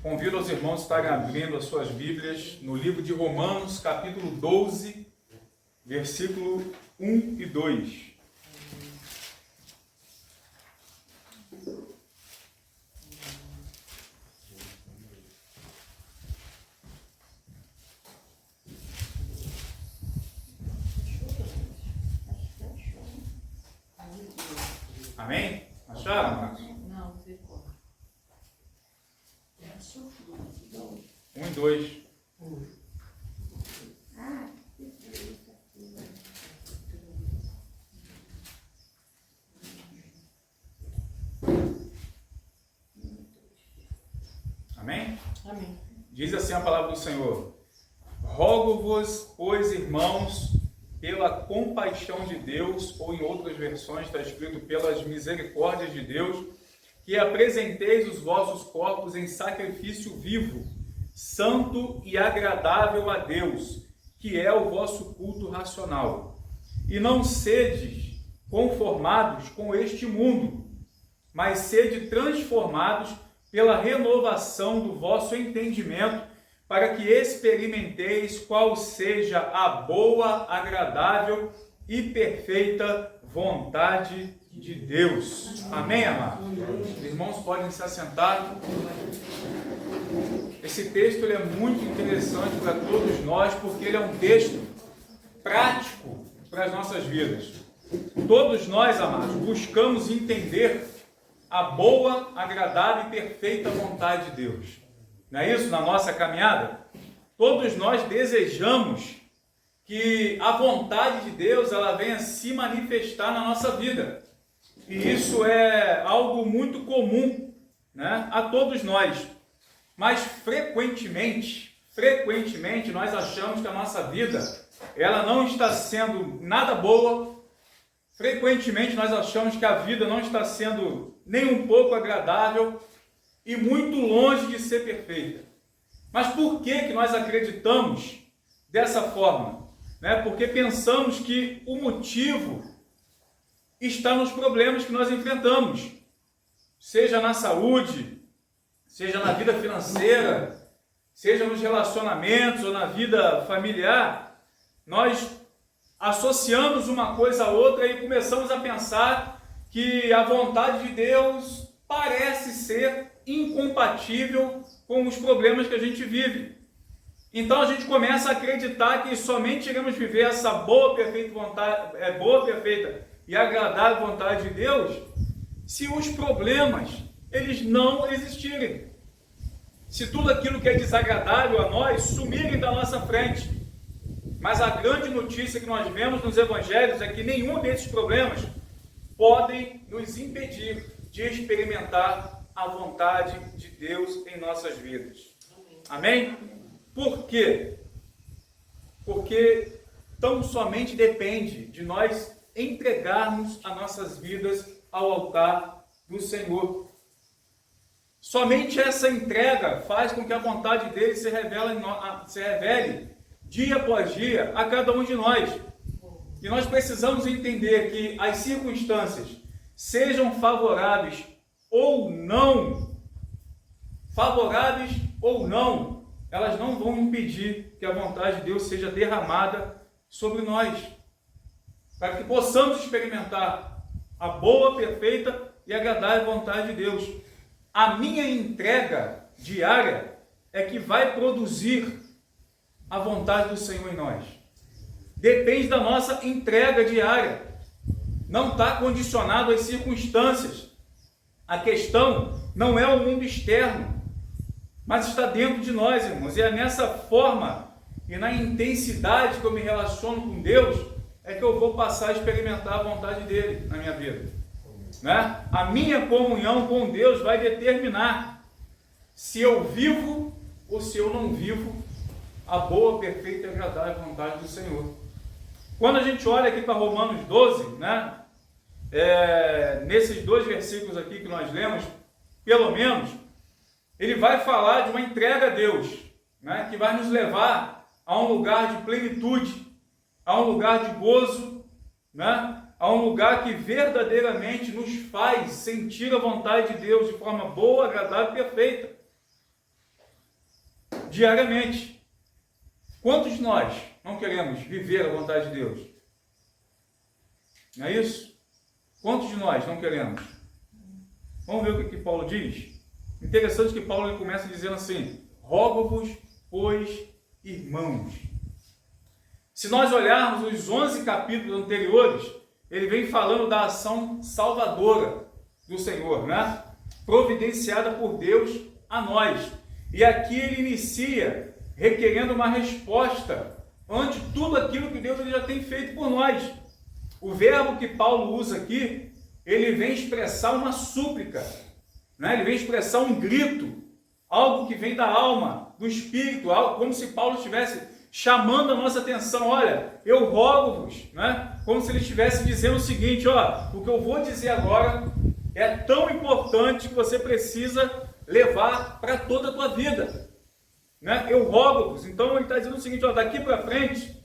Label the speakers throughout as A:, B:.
A: Convido os irmãos a estarem abrindo as suas Bíblias no livro de Romanos, capítulo 12, versículo 1 e 2. Amém? Acharam, Marcos?
B: Não, ficou.
A: 1 e 2. Amém?
B: Amém.
A: Diz assim a palavra do Senhor: rogo-vos, pois, irmãos, pela compaixão de Deus, ou em outras versões está escrito pelas misericórdias de Deus, que apresenteis os vossos corpos em sacrifício vivo, santo e agradável a Deus, que é o vosso culto racional. E não sedes conformados com este mundo, mas sede transformados pela renovação do vosso entendimento, para que experimenteis qual seja a boa, agradável e perfeita vontade de Deus. Amém, amados? Os irmãos podem se assentar. Esse texto ele é muito interessante para todos nós, porque ele é um texto prático para as nossas vidas. Todos nós, amados, buscamos entender a boa, agradável e perfeita vontade de Deus. Não é isso? Na nossa caminhada, todos nós desejamos que a vontade de Deus ela venha se manifestar na nossa vida. E isso é algo muito comum, né, a todos nós. Mas frequentemente nós achamos que a nossa vida ela não está sendo nada boa. Frequentemente nós achamos que a vida não está sendo nem um pouco agradável e muito longe de ser perfeita. Mas por que nós acreditamos dessa forma? Porque pensamos que o motivo está nos problemas que nós enfrentamos, seja na saúde, seja na vida financeira, seja nos relacionamentos ou na vida familiar. Nós associamos uma coisa a outra e começamos a pensar que a vontade de Deus parece ser incompatível com os problemas que a gente vive. Então a gente começa a acreditar que somente iremos viver essa boa, perfeita e agradável vontade de Deus se os problemas eles não existirem. Se tudo aquilo que é desagradável a nós sumirem da nossa frente. Mas a grande notícia que nós vemos nos evangelhos é que nenhum desses problemas podem nos impedir de experimentar a vontade de Deus em nossas vidas. Amém? Por quê? Porque tão somente depende de nós entregarmos as nossas vidas ao altar do Senhor. Somente essa entrega faz com que a vontade dele se revele dia após dia a cada um de nós. E nós precisamos entender que as circunstâncias, sejam favoráveis ou não, elas não vão impedir que a vontade de Deus seja derramada sobre nós, para que possamos experimentar a boa, perfeita e agradável vontade de Deus. A minha entrega diária é que vai produzir a vontade do Senhor em nós. Depende da nossa entrega diária. Não está condicionado às circunstâncias. A questão não é o mundo externo, mas está dentro de nós, irmãos. E é nessa forma e na intensidade que eu me relaciono com Deus é que eu vou passar a experimentar a vontade dele na minha vida. A minha comunhão com Deus vai determinar se eu vivo ou se eu não vivo a boa, perfeita e agradável vontade do Senhor. Quando a gente olha aqui para Romanos 12, nesses dois versículos aqui que nós lemos, pelo menos, ele vai falar de uma entrega a Deus, que vai nos levar a um lugar de plenitude, a um lugar de gozo, a um lugar que verdadeiramente nos faz sentir a vontade de Deus de forma boa, agradável e perfeita. diariamente. Quantos de nós não queremos viver a vontade de Deus? Não é isso? Quantos de nós não queremos? Vamos ver o que Paulo diz? Interessante que Paulo ele começa dizendo assim: rogo-vos, pois, irmãos. Se nós olharmos os 11 capítulos anteriores, ele vem falando da ação salvadora do Senhor, né? Providenciada por Deus a nós. E aqui ele inicia requerendo uma resposta ante tudo aquilo que Deus já tem feito por nós. O verbo que Paulo usa aqui, ele vem expressar uma súplica, né? Ele vem expressar um grito, algo que vem da alma, do espírito, algo como se Paulo estivesse chamando a nossa atenção. Olha, eu rogo-vos, né? Como se ele estivesse dizendo o seguinte: ó, o que eu vou dizer agora é tão importante que você precisa levar para toda a tua vida, né? Eu rogo-vos. Então ele está dizendo o seguinte: ó, daqui para frente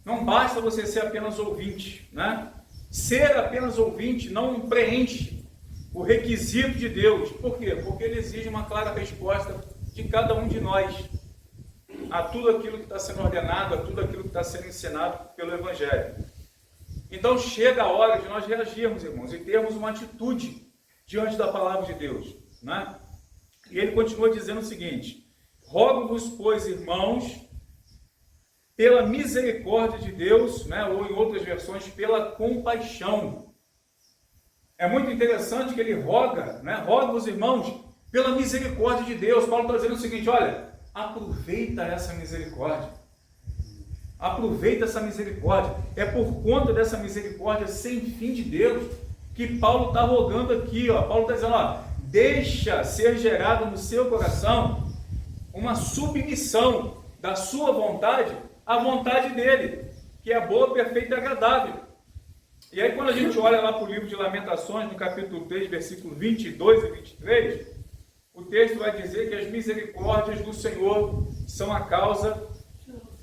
A: não basta você ser apenas ouvinte, né? Ser apenas ouvinte não preenche o requisito de Deus. Por quê? Porque ele exige uma clara resposta de cada um de nós a tudo aquilo que está sendo ordenado, a tudo aquilo que está sendo ensinado pelo Evangelho. Então chega a hora de nós reagirmos, irmãos, e termos uma atitude diante da palavra de Deus, né? E ele continua dizendo o seguinte: rogo-vos, pois, irmãos, pela misericórdia de Deus, né? Ou em outras versões, pela compaixão. É muito interessante que ele roga, né? Rogo-vos, irmãos, pela misericórdia de Deus. Paulo está dizendo o seguinte: olha, aproveita essa misericórdia. Aproveita essa misericórdia. É por conta dessa misericórdia sem fim de Deus que Paulo está rogando aqui, ó. Paulo está dizendo, ó, deixa ser gerado no seu coração uma submissão da sua vontade à vontade dele, que é boa, perfeita e agradável. E aí quando a gente olha lá para o livro de Lamentações, no capítulo 3, versículo 22 e 23, o texto vai dizer que as misericórdias do Senhor são a causa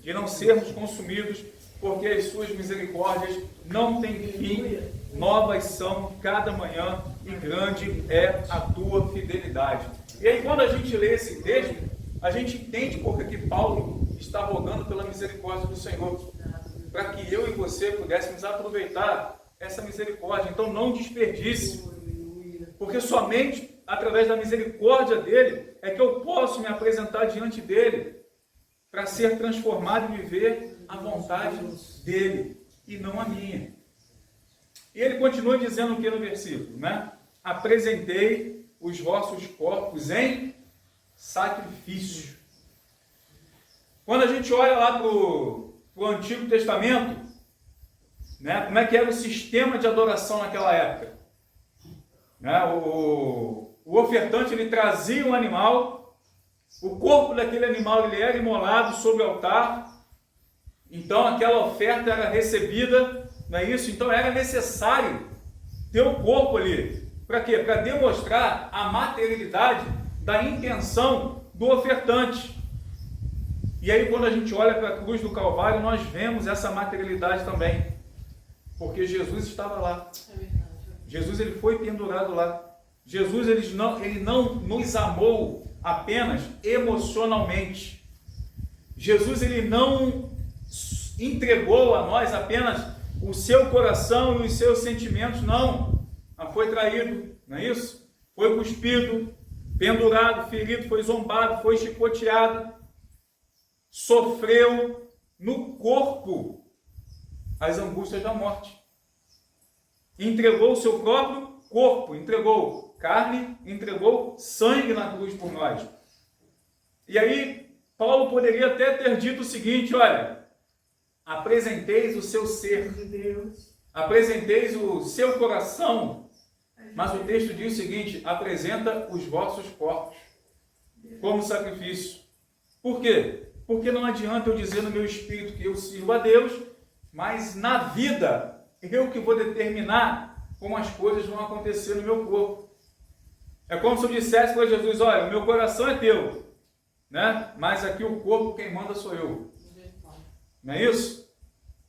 A: de não sermos consumidos, porque as suas misericórdias não têm fim, novas são cada manhã e grande é a tua fidelidade. E aí quando a gente lê esse texto, a gente entende porque que Paulo está rogando pela misericórdia do Senhor, para que eu e você pudéssemos aproveitar essa misericórdia. Então não desperdice, porque somente através da misericórdia dele é que eu posso me apresentar diante dele para ser transformado e viver a vontade dele e não a minha. E ele continua dizendo o que no versículo, né? Apresentei os vossos corpos em sacrifício. Quando a gente olha lá para o Antigo Testamento, né? Como é que era o sistema de adoração naquela época? Né? O ofertante ele trazia um animal, o corpo daquele animal ele era imolado sobre o altar, então aquela oferta era recebida, não é isso? Então era necessário ter o corpo ali. Para quê? Para demonstrar a materialidade da intenção do ofertante. E aí quando a gente olha para a cruz do Calvário, nós vemos essa materialidade também, porque Jesus estava lá. Jesus ele foi pendurado lá. Jesus ele não nos amou apenas emocionalmente. Jesus ele não entregou a nós apenas o seu coração e os seus sentimentos, não. Mas foi traído, não é isso? Foi cuspido, pendurado, ferido, foi zombado, foi chicoteado, sofreu no corpo as angústias da morte. Entregou o seu próprio corpo, entregou carne, entregou sangue na cruz por nós. E aí, Paulo poderia até ter dito o seguinte, olha, apresenteis o seu ser, apresenteis o seu coração, mas o texto diz o seguinte, apresenta os vossos corpos como sacrifício. Por quê? Porque não adianta eu dizer no meu espírito que eu sirvo a Deus, mas na vida eu que vou determinar como as coisas vão acontecer no meu corpo. É como se eu dissesse para Jesus, olha, o meu coração é teu, né? Mas aqui o corpo quem manda sou eu. Não é isso?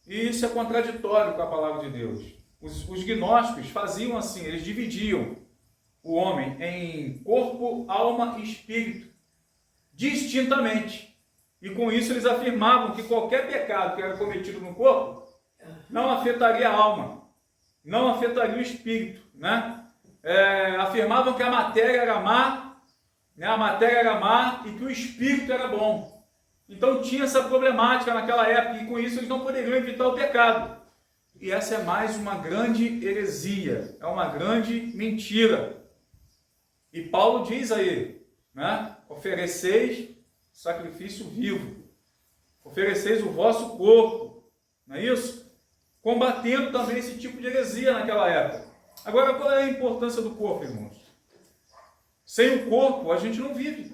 A: E isso é contraditório com a palavra de Deus. Os gnósticos faziam assim, eles dividiam o homem em corpo, alma e espírito. distintamente. E com isso eles afirmavam que qualquer pecado que era cometido no corpo não afetaria a alma, não afetaria o espírito, né? Afirmavam que a matéria era má, né? A matéria era má e que o espírito era bom. Então tinha essa problemática naquela época e com isso eles não poderiam evitar o pecado. E essa é mais uma grande heresia, é uma grande mentira. E Paulo diz aí, né? Ofereceis sacrifício vivo, ofereceis o vosso corpo, não é isso? Combatendo também esse tipo de heresia naquela época. Agora, qual é a importância do corpo, irmãos? Sem o corpo a gente não vive.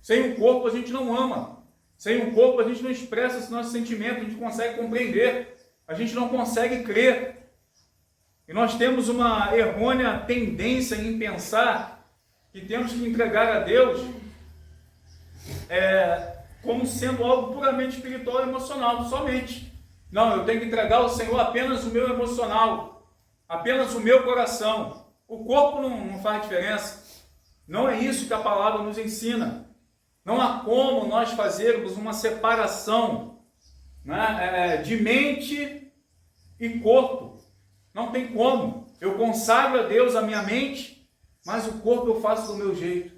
A: Sem o corpo a gente não ama. Sem o corpo a gente não expressa esse nosso sentimento, a gente consegue compreender, a gente não consegue crer. E nós temos uma errônea tendência em pensar que temos que entregar a Deus como sendo algo puramente espiritual e emocional, somente. Não, eu tenho que entregar ao Senhor apenas o meu emocional, apenas o meu coração. O corpo não faz diferença. Não é isso que a palavra nos ensina. Não há como nós fazermos uma separação, né, de mente e corpo. Não tem como. Eu consagro a Deus a minha mente, mas o corpo eu faço do meu jeito.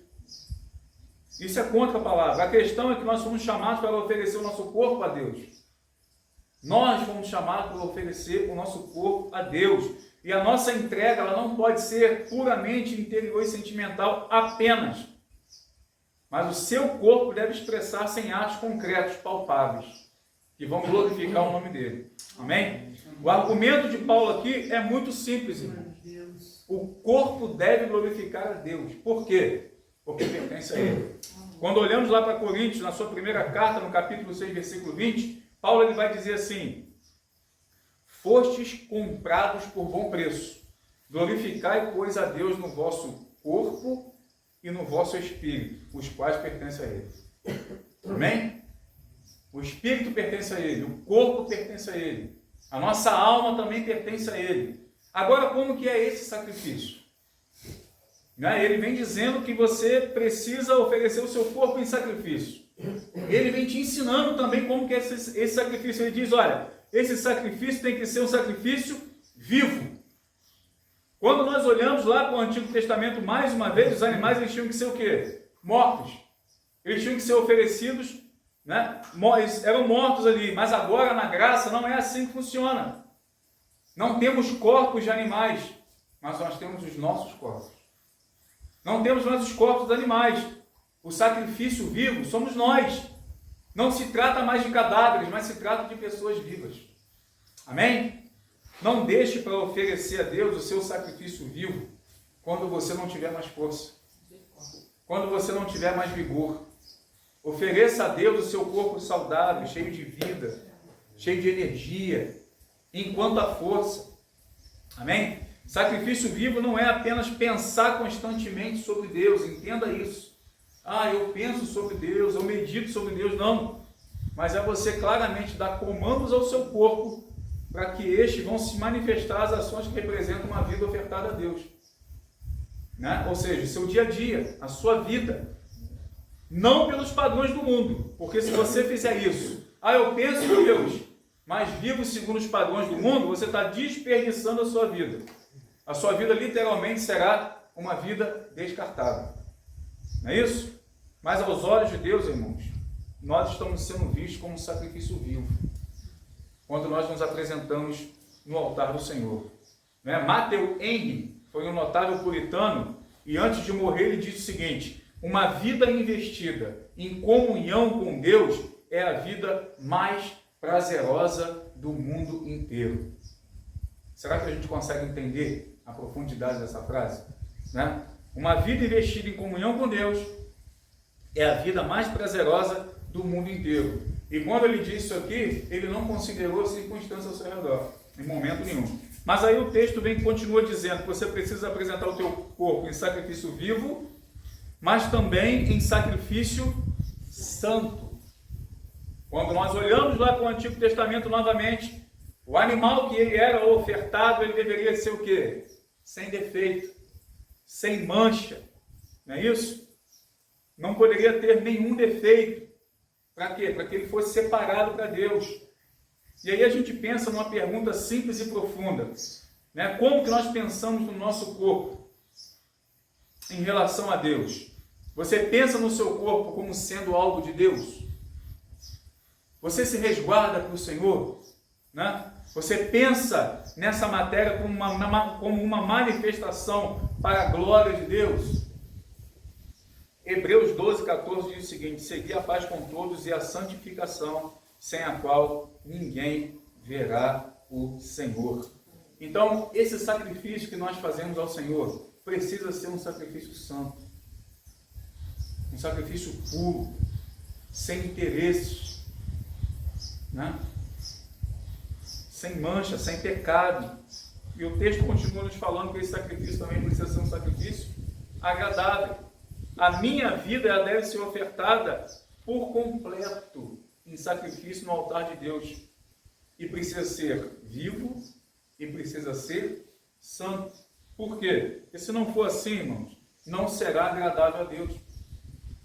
A: Isso é contra a palavra. A questão é que nós fomos chamados para oferecer o nosso corpo a Deus. Nós fomos chamados para oferecer o nosso corpo a Deus. E a nossa entrega ela não pode ser puramente interior e sentimental apenas. Mas o seu corpo deve expressar-se em atos concretos, palpáveis, que vão glorificar o nome dele. Amém? O argumento de Paulo aqui é muito simples, irmão. O corpo deve glorificar a Deus. Por quê? Porque pertence a ele. Quando olhamos lá para Coríntios, na sua primeira carta, no capítulo 6, versículo 20, Paulo ele vai dizer assim: fostes comprados por bom preço. Glorificai, pois, a Deus no vosso corpo e no vosso espírito, os quais pertencem a ele. Amém? O espírito pertence a ele, o corpo pertence a ele, a nossa alma também pertence a ele. Agora, como que é esse sacrifício? Ele vem dizendo que você precisa oferecer o seu corpo em sacrifício. Ele vem te ensinando também como que é esse sacrifício. Ele diz, olha, esse sacrifício tem que ser um sacrifício vivo. Quando nós olhamos lá para o Antigo Testamento, mais uma vez, os animais eles tinham que ser o quê? Mortos. Eles tinham que ser oferecidos, né? Eram mortos ali, mas agora na graça não é assim que funciona. Não temos corpos de animais, mas nós temos os nossos corpos. Não temos mais os corpos dos animais. O sacrifício vivo somos nós. Não se trata mais de cadáveres, mas se trata de pessoas vivas. Amém? Não deixe para oferecer a Deus o seu sacrifício vivo quando você não tiver mais força. Quando você não tiver mais vigor. Ofereça a Deus o seu corpo saudável, cheio de vida, cheio de energia, enquanto há força. Amém? Sacrifício vivo não é apenas pensar constantemente sobre Deus, entenda isso. Eu penso sobre Deus, eu medito sobre Deus, não. Mas é você claramente dar comandos ao seu corpo para que estes vão se manifestar as ações que representam uma vida ofertada a Deus. Né? Ou seja, o seu dia a dia, a sua vida. Não pelos padrões do mundo, porque se você fizer isso, eu penso em Deus, mas vivo segundo os padrões do mundo, você está desperdiçando a sua vida. A sua vida literalmente será uma vida descartável. Não é isso? Mas aos olhos de Deus, irmãos, nós estamos sendo vistos como um sacrifício vivo, quando nós nos apresentamos no altar do Senhor. Matthew Henry foi um notável puritano, e antes de morrer ele disse o seguinte: uma vida investida em comunhão com Deus é a vida mais prazerosa do mundo inteiro. Será que a gente consegue entender a profundidade dessa frase? Uma vida investida em comunhão com Deus é a vida mais prazerosa do mundo inteiro. E quando ele disse isso aqui, ele não considerou circunstâncias ao seu redor, em momento nenhum. Mas aí o texto continua dizendo que você precisa apresentar o teu corpo em sacrifício vivo, mas também em sacrifício santo. Quando nós olhamos lá para o Antigo Testamento novamente, o animal que ele era ofertado, ele deveria ser o quê? Sem defeito, sem mancha, não é isso? não poderia ter nenhum defeito. Para quê? Para que ele fosse separado para Deus. E aí a gente pensa numa pergunta simples e profunda, né? Como que nós pensamos no nosso corpo em relação a Deus? Você pensa no seu corpo como sendo algo de Deus? Você se resguarda para o Senhor, né? Você pensa nessa matéria como uma manifestação para a glória de Deus? Hebreus 12, 14 diz o seguinte: segui a paz com todos e a santificação, sem a qual ninguém verá o Senhor. Então, esse sacrifício que nós fazemos ao Senhor precisa ser um sacrifício santo, um sacrifício puro, sem interesses, né? Sem mancha, sem pecado. E o texto continua nos falando que esse sacrifício também precisa ser um sacrifício agradável. A minha vida ela deve ser ofertada por completo em sacrifício no altar de Deus. E precisa ser vivo e precisa ser santo. Por quê? Porque se não for assim, irmãos, não será agradável a Deus.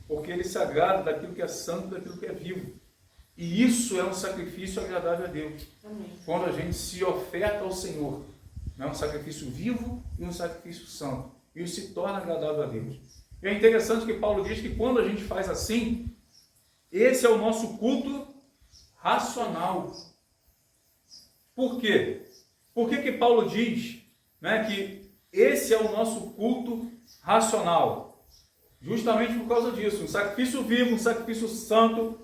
A: Porque Ele se agrada daquilo que é santo, daquilo que é vivo. E isso é um sacrifício agradável a Deus. Amém. Quando a gente se oferta ao Senhor. É um sacrifício vivo e um sacrifício santo. E isso se torna agradável a Deus. E é interessante que Paulo diz que quando a gente faz assim, esse é o nosso culto racional. Por quê? Por que Paulo diz, né, que esse é o nosso culto racional? Justamente por causa disso. Um sacrifício vivo, um sacrifício santo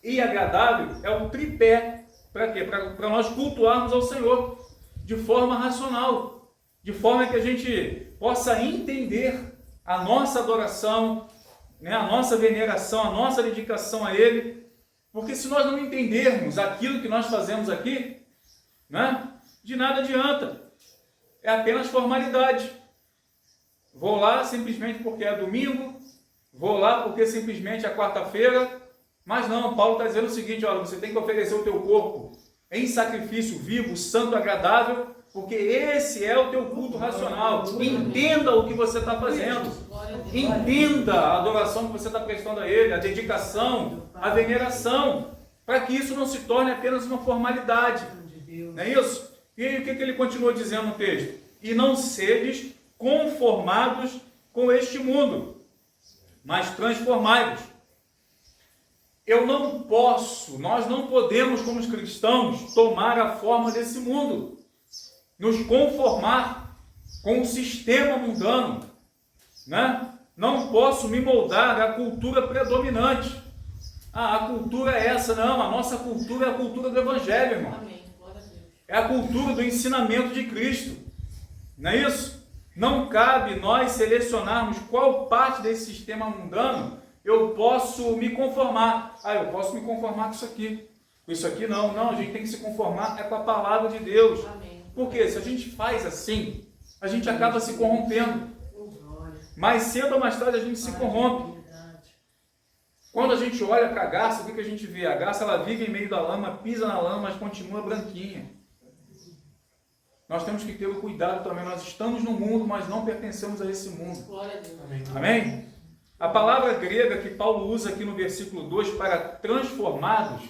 A: e agradável é um tripé. Para quê? Para nós cultuarmos ao Senhor de forma racional. De forma que a gente possa entender a nossa adoração, né, a nossa veneração, a nossa dedicação a Ele. Porque se nós não entendermos aquilo que nós fazemos aqui, né, de nada adianta. É apenas formalidade. Vou lá simplesmente porque é domingo, vou lá porque simplesmente é quarta-feira, mas não, Paulo está dizendo o seguinte: olha, você tem que oferecer o teu corpo em sacrifício vivo, santo, agradável, porque esse é o teu culto racional. Entenda o que você está fazendo, entenda a adoração que você está prestando a Ele, a dedicação, a veneração, para que isso não se torne apenas uma formalidade. Não é isso? E aí o que ele continua dizendo no texto? E não sedes conformados com este mundo, mas transformai-vos. Eu não posso, nós não podemos, como os cristãos, tomar a forma desse mundo, nos conformar com o sistema mundano, né? Não posso me moldar à cultura predominante. A cultura é essa, não, a nossa cultura é a cultura do Evangelho, irmão. Amém. É a cultura do ensinamento de Cristo, não é isso? Não cabe nós selecionarmos qual parte desse sistema mundano eu posso me conformar. Eu posso me conformar com isso aqui. Com isso aqui não, a gente tem que se conformar com a palavra de Deus. Amém. Porque se a gente faz assim, a gente acaba se corrompendo. Mais cedo ou mais tarde a gente se corrompe. Quando a gente olha para a garça, o que a gente vê? A garça ela vive em meio da lama, pisa na lama, mas continua branquinha. Nós temos que ter o cuidado também. Nós estamos no mundo, mas não pertencemos a esse mundo. Glória a Deus. Amém? Amém? A palavra grega que Paulo usa aqui no versículo 2 para transformados,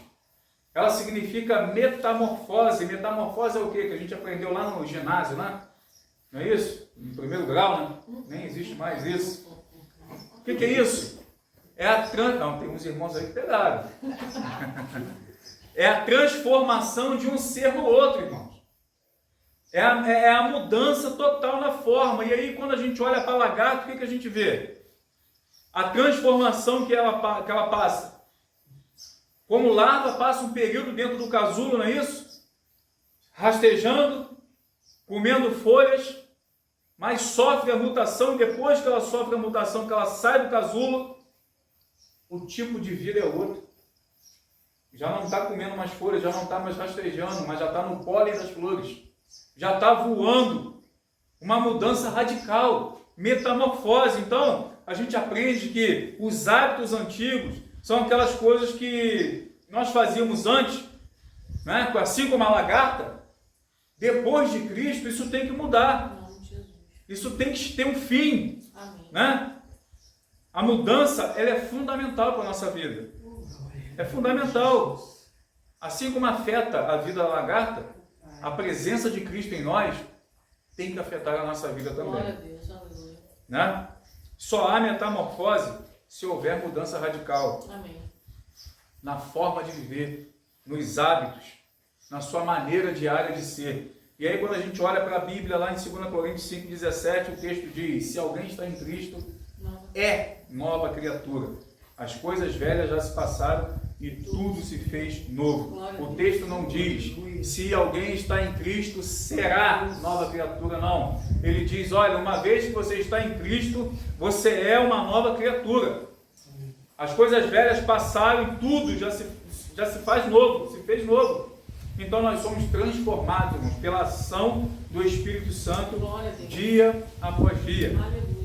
A: ela significa metamorfose. Metamorfose é o quê? Que a gente aprendeu lá no ginásio, né? Não é isso? No primeiro grau, né? Nem existe mais isso. O que é isso? É a Não, tem uns irmãos aí que pegaram. É a transformação de um ser no outro, irmãos. É a mudança total na forma. E aí, quando a gente olha para a lagarta, o que a gente vê? A transformação que ela passa. Como larva passa um período dentro do casulo, não é isso? Rastejando, comendo folhas, mas sofre a mutação. E depois que ela sofre a mutação, que ela sai do casulo, o tipo de vida é outro. Já não está comendo mais folhas, já não está mais rastejando, mas já está no pólen das flores. Já está voando. Uma mudança radical, metamorfose. Então, a gente aprende que os hábitos antigos são aquelas coisas que nós fazíamos antes, né? Assim como a lagarta. Depois de Cristo, isso tem que mudar. Isso tem que ter um fim. Amém. Né? A mudança, ela é fundamental para a nossa vida. É fundamental. Assim como afeta a vida da lagarta, a presença de Cristo em nós tem que afetar a nossa vida também.
B: Glória a Deus, aleluia.
A: Né? Só há metamorfose se houver mudança radical.
B: Amém.
A: Na forma de viver, nos hábitos, na sua maneira diária de ser. E aí quando a gente olha para a Bíblia, lá em 2 Coríntios 5,17, o texto diz: se alguém está em Cristo, é nova criatura. As coisas velhas já se passaram e tudo se fez novo. O texto não diz: se alguém está em Cristo, será nova criatura, não. Ele diz: olha, uma vez que você está em Cristo, você é uma nova criatura. As coisas velhas passaram e tudo já se faz novo, se fez novo. Então nós somos transformados, irmãos, pela ação do Espírito Santo, dia após dia.
B: Aleluia.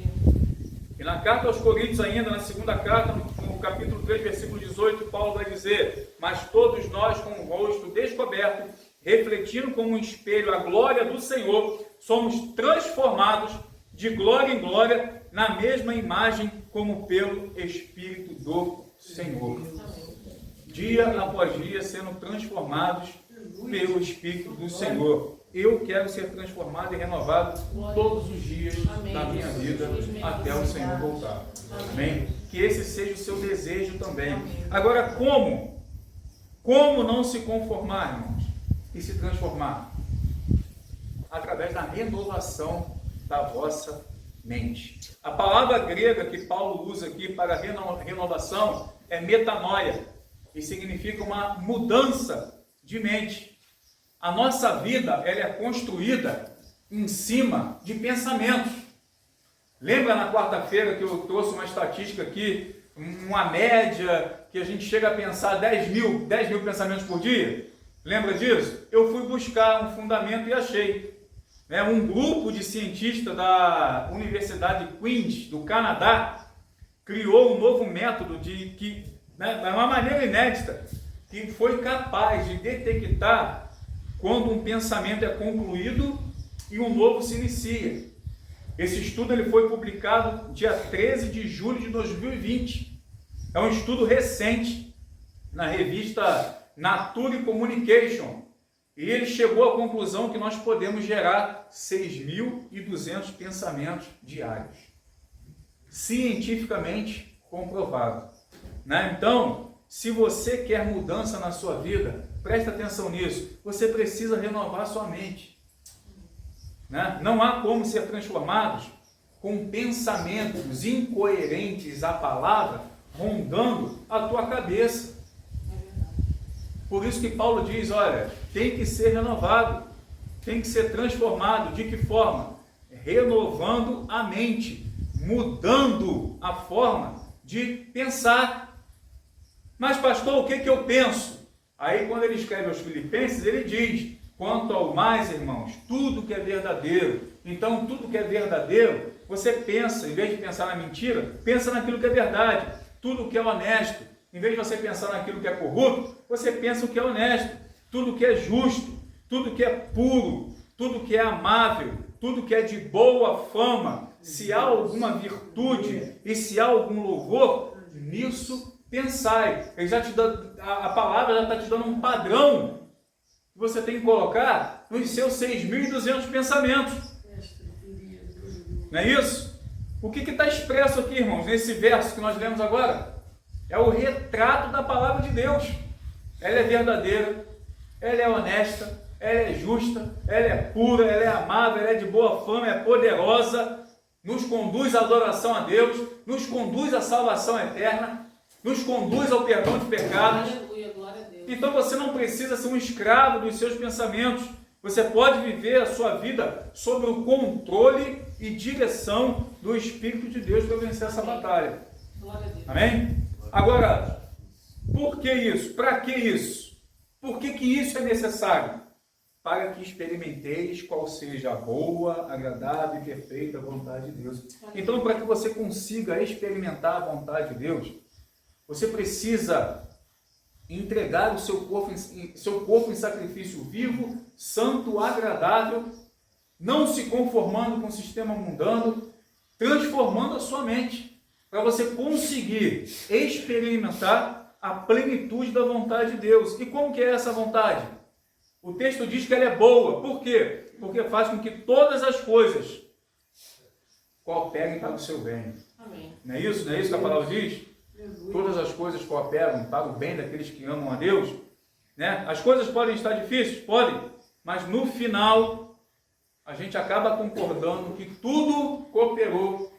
A: E na carta aos Coríntios ainda, na segunda carta, no capítulo 3, versículo 18, Paulo vai dizer: mas todos nós com o rosto descoberto, refletindo como um espelho a glória do Senhor, somos transformados de glória em glória, na mesma imagem como pelo Espírito do Senhor. Dia após dia sendo transformados pelo Espírito do Senhor. Eu quero ser transformado e renovado todos os dias da minha vida até o Senhor voltar. Amém? Que esse seja o seu desejo também. Agora, como? Como não se conformar, irmãos? E se transformar? Através da renovação da vossa mente. A palavra grega que Paulo usa aqui para renovação é metanoia, e significa uma mudança de mente. A nossa vida, ela é construída em cima de pensamentos. Lembra na quarta-feira que eu trouxe uma estatística aqui, uma média, que a gente chega a pensar 10 mil pensamentos por dia? Lembra disso? Eu fui buscar um fundamento e achei. Um grupo de cientistas da Universidade Queen's, do Canadá, criou um novo método de uma maneira inédita, que foi capaz de detectar quando um pensamento é concluído e um novo se inicia. Esse estudo ele foi publicado dia 13 de julho de 2020. É um estudo recente na revista Nature Communication. E ele chegou à conclusão que nós podemos gerar 6.200 pensamentos diários. Cientificamente comprovado. Então, se você quer mudança na sua vida, presta atenção nisso. Você precisa renovar sua mente. Não há como ser transformados com pensamentos incoerentes à palavra rondando a tua cabeça. Por isso que Paulo diz, olha, tem que ser renovado, tem que ser transformado. De que forma? Renovando a mente, mudando a forma de pensar. Mas pastor, o que eu penso? Aí quando ele escreve aos Filipenses, ele diz: quanto ao mais, irmãos, tudo que é verdadeiro. Então, tudo que é verdadeiro, você pensa, em vez de pensar na mentira, pensa naquilo que é verdade. Tudo que é honesto. Em vez de você pensar naquilo que é corrupto, você pensa o que é honesto. Tudo que é justo, tudo que é puro, tudo que é amável, tudo que é de boa fama. Se há alguma virtude e se há algum louvor, nisso pensai. Ele já te dá, a palavra já está te dando um padrão que você tem que colocar nos seus 6.200 pensamentos. Não é isso? O que está expresso aqui, irmãos, nesse verso que nós lemos agora? É o retrato da palavra de Deus. Ela é verdadeira, ela é honesta, ela é justa, ela é pura, ela é amável, ela é de boa fama, é poderosa, nos conduz à adoração a Deus, nos conduz à salvação eterna, nos conduz ao perdão de pecados.
B: Aleluia, glória a Deus.
A: Então você não precisa ser um escravo dos seus pensamentos. Você pode viver a sua vida sob o controle e direção do Espírito de Deus para vencer essa batalha.
B: Glória a Deus.
A: Amém? Agora, por que isso? Para que isso? Por que isso é necessário? Para que experimenteis qual seja a boa, agradável e perfeita vontade de Deus. Então, para que você consiga experimentar a vontade de Deus, você precisa entregar o seu corpo em sacrifício vivo, santo, agradável, não se conformando com o sistema mundano, transformando a sua mente. para você conseguir experimentar a plenitude da vontade de Deus. E como que é essa vontade? O texto diz que ela é boa. Por quê? Porque faz com que todas as coisas cooperem para o seu bem.
B: Amém.
A: Não é isso? Não é isso que a palavra diz? Todas as coisas cooperam para o bem daqueles que amam a Deus. Né? As coisas podem estar difíceis? Podem. Mas no final, a gente acaba concordando que tudo cooperou,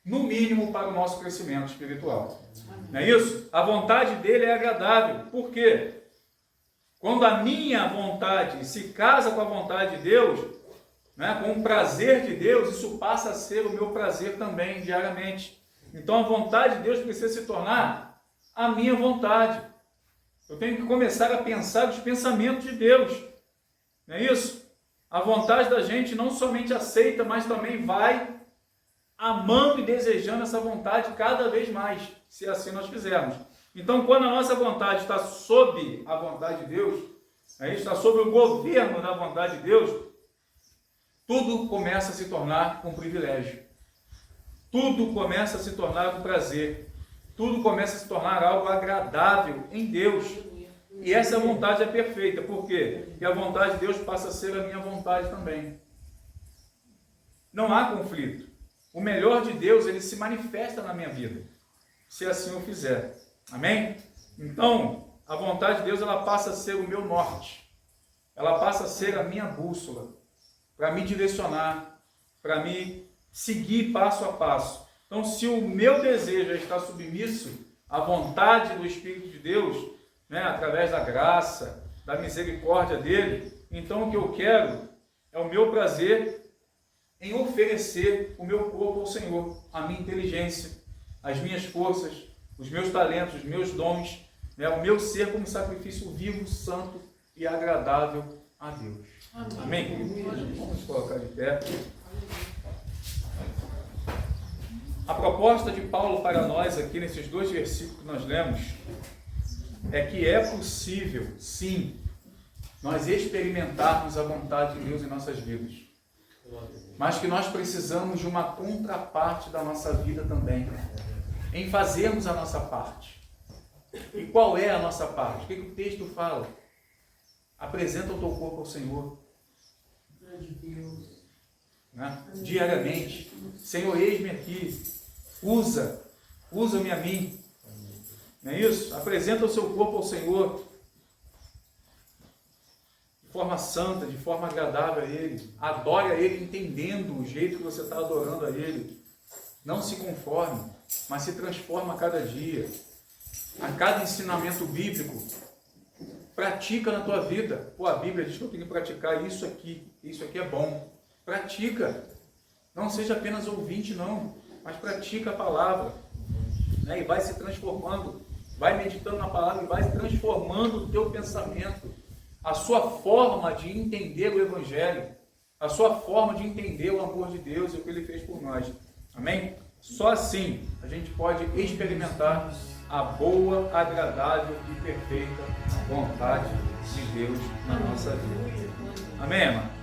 A: no mínimo, para o nosso crescimento espiritual. Não é isso? A vontade dele é agradável. Por quê? Quando a minha vontade se casa com a vontade de Deus, né, com o prazer de Deus, isso passa a ser o meu prazer também, diariamente. Então a vontade de Deus precisa se tornar a minha vontade. Eu tenho que começar a pensar os pensamentos de Deus. Não é isso? A vontade da gente não somente aceita, mas também vai amando e desejando essa vontade cada vez mais, se assim nós fizermos. Então, quando a nossa vontade está sob a vontade de Deus, está sob o governo da vontade de Deus, tudo começa a se tornar um privilégio. Tudo começa a se tornar um prazer. Tudo começa a se tornar algo agradável em Deus. E essa vontade é perfeita. Por quê? Porque a vontade de Deus passa a ser a minha vontade também. Não há conflito. O melhor de Deus, ele se manifesta na minha vida, se assim eu fizer. Amém? Então, a vontade de Deus, ela passa a ser o meu norte. Ela passa a ser a minha bússola, para me direcionar, para me seguir passo a passo. Então, se o meu desejo é estar submisso à vontade do Espírito de Deus, né, através da graça, da misericórdia dele, então o que eu quero é o meu prazer em oferecer o meu corpo ao Senhor, a minha inteligência, as minhas forças, os meus talentos, os meus dons, né, o meu ser como sacrifício vivo, santo e agradável a Deus. Amém, queridos? Vamos colocar de pé. A proposta de Paulo para nós aqui nesses dois versículos que nós lemos é que é possível, sim, nós experimentarmos a vontade de Deus em nossas vidas. Mas que nós precisamos de uma contraparte da nossa vida também, em fazermos a nossa parte. E qual é a nossa parte? O que o texto fala? Apresenta o teu corpo ao Senhor. Né? Diariamente. Senhor, eis-me aqui. Usa-me a mim. Não é isso? Apresenta o seu corpo ao Senhor. De forma santa, de forma agradável a Ele. Adore a Ele entendendo o jeito que você está adorando a Ele. Não se conforme, mas se transforma a cada dia. A cada ensinamento bíblico. Pratica na tua vida. Pô, a Bíblia diz que eu tenho que praticar isso aqui. Isso aqui é bom. Pratica. Não seja apenas ouvinte, não. Mas pratica a palavra. Né? E vai se transformando. Vai meditando na palavra e vai transformando o teu pensamento. A sua forma de entender o Evangelho. A sua forma de entender o amor de Deus e o que Ele fez por nós. Amém? Só assim a gente pode experimentar a boa, agradável e perfeita vontade de Deus na nossa vida. Amém, irmão?